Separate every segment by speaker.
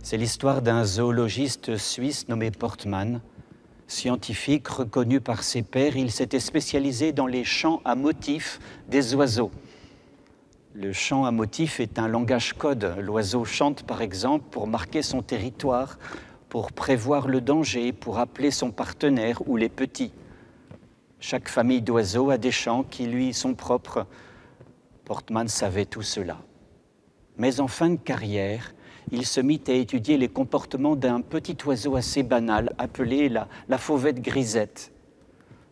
Speaker 1: C'est l'histoire d'un zoologiste suisse nommé Portmann. Scientifique reconnu par ses pairs, il s'était spécialisé dans les chants à motifs des oiseaux. Le chant à motifs est un langage code. L'oiseau chante par exemple pour marquer son territoire, pour prévoir le danger, pour appeler son partenaire ou les petits. Chaque famille d'oiseaux a des chants qui lui sont propres. Portmann savait tout cela. Mais en fin de carrière, il se mit à étudier les comportements d'un petit oiseau assez banal, appelé la fauvette grisette.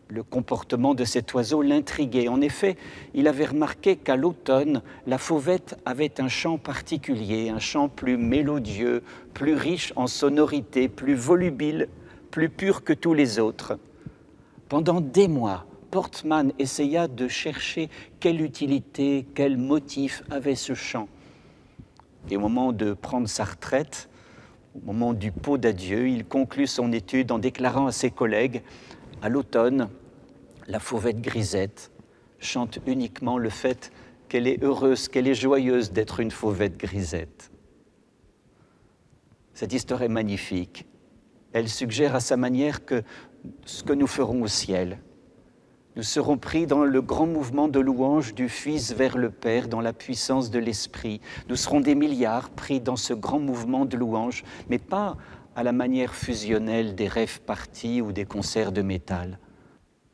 Speaker 1: Le comportement de cet oiseau l'intriguait. En effet, il avait remarqué qu'à l'automne, la fauvette avait un chant particulier, un chant plus mélodieux, plus riche en sonorités, plus volubile, plus pur que tous les autres. Pendant des mois, Portmann essaya de chercher quelle utilité, quel motif avait ce chant. Et au moment de prendre sa retraite, au moment du pot d'adieu, il conclut son étude en déclarant à ses collègues « À l'automne, la fauvette grisette chante uniquement le fait qu'elle est heureuse, qu'elle est joyeuse d'être une fauvette grisette. » Cette histoire est magnifique. Elle suggère à sa manière que ce que nous ferons au ciel, nous serons pris dans le grand mouvement de louange du Fils vers le Père, dans la puissance de l'Esprit. Nous serons des milliards pris dans ce grand mouvement de louange, mais pas à la manière fusionnelle des rave parties ou des concerts de métal.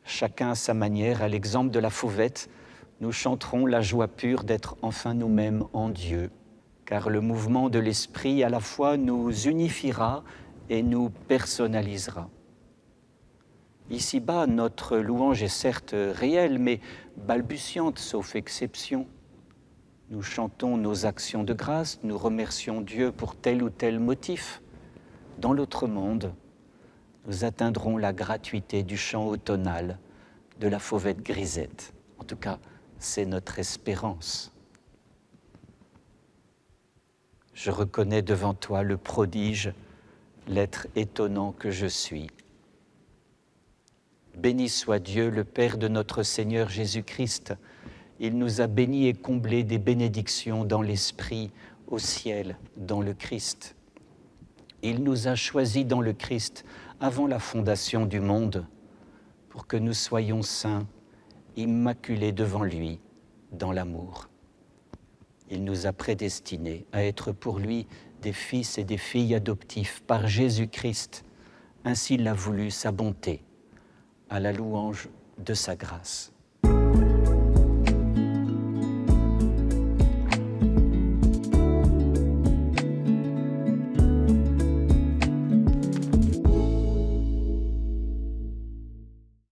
Speaker 1: Chacun à sa manière, à l'exemple de la fauvette, nous chanterons la joie pure d'être enfin nous-mêmes en Dieu, car le mouvement de l'Esprit à la fois nous unifiera et nous personnalisera. Ici-bas, notre louange est certes réelle, mais balbutiante, sauf exception. Nous chantons nos actions de grâce, nous remercions Dieu pour tel ou tel motif. Dans l'autre monde, nous atteindrons la gratuité du chant automnal de la fauvette grisette. En tout cas, c'est notre espérance. Je reconnais devant toi le prodige, l'être étonnant que je suis. Béni soit Dieu, le Père de notre Seigneur Jésus-Christ. Il nous a bénis et comblés des bénédictions dans l'Esprit, au ciel, dans le Christ. Il nous a choisis dans le Christ avant la fondation du monde, pour que nous soyons saints, immaculés devant lui, dans l'amour. Il nous a prédestinés à être pour lui des fils et des filles adoptifs par Jésus-Christ. Ainsi l'a voulu sa bonté, à la louange de sa grâce.